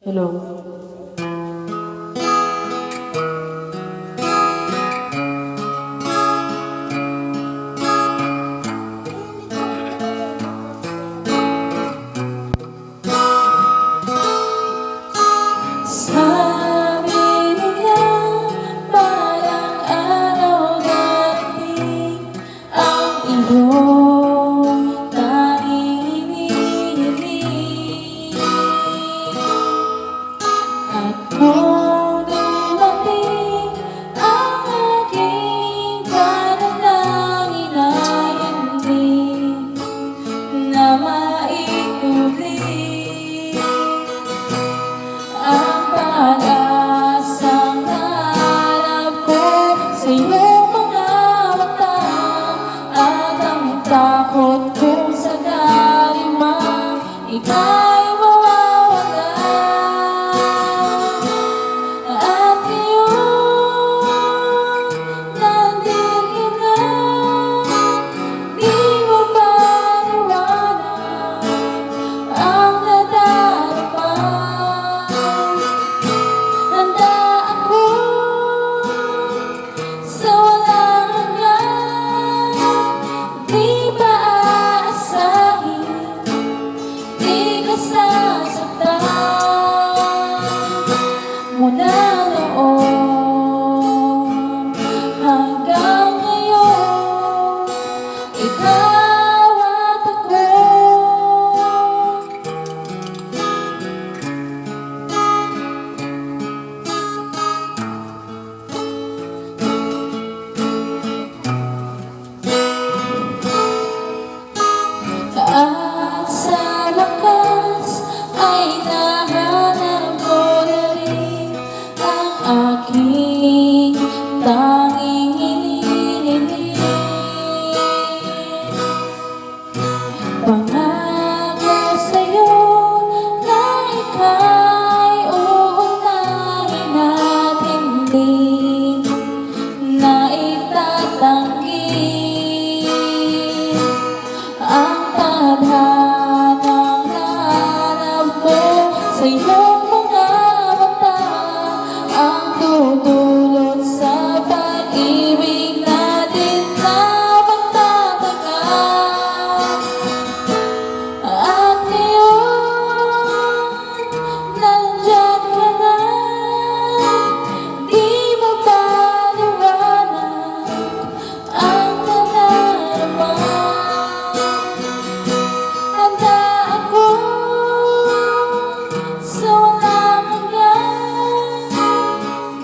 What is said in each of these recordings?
Hello. Sabi nila parang araw darating ang iyong tanging hinihiling. At kung dumating ang aking panalangin ay hindi na maituloy ang pag-asang nahanap ko sa iyong mga mata at ang takot kung sakali mang ika'y mawawala. At ngayon, nandito ka na, di mo ba niwanag ang nadarama? Handa ako sa walang hanggan, di ba aasahin, di ka sasaktan. Mula noon hanggang ngayon, ikaw at ako. At sa wakas ay nahanap ko na rin ang aking tanging hinihiling. Pangako sa'yo na ika'y uunahin at hindi na itatanggi ang tadhanang nahanap mo sa iyong mga mata, ang tutulot sa pag-ibig natin na magtatagal. At ngayon, nandyan ka na, di mo ba liwanag ang nadarama? Handa ako sa walang hanggan,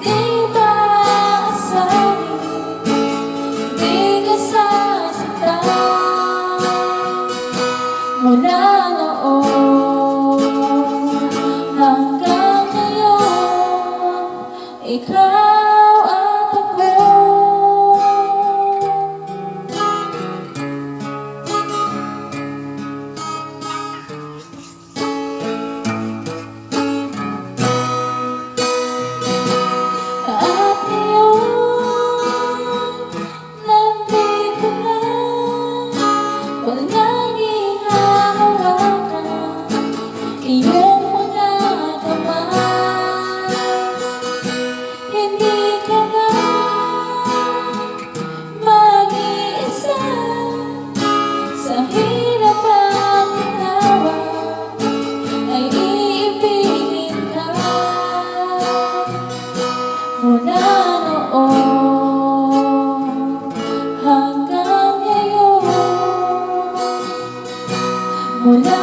di ba aasahin, di ka sasaktan. Mula noon hanggang ngayon, ikaw at ako. At ngayon, nandito na, walang ihahawakan iyong mga kamay. Hindi ka na mag-iisa sa hirap at ginawa, ay iibigin ka. Mula noon hanggang ngayon, mula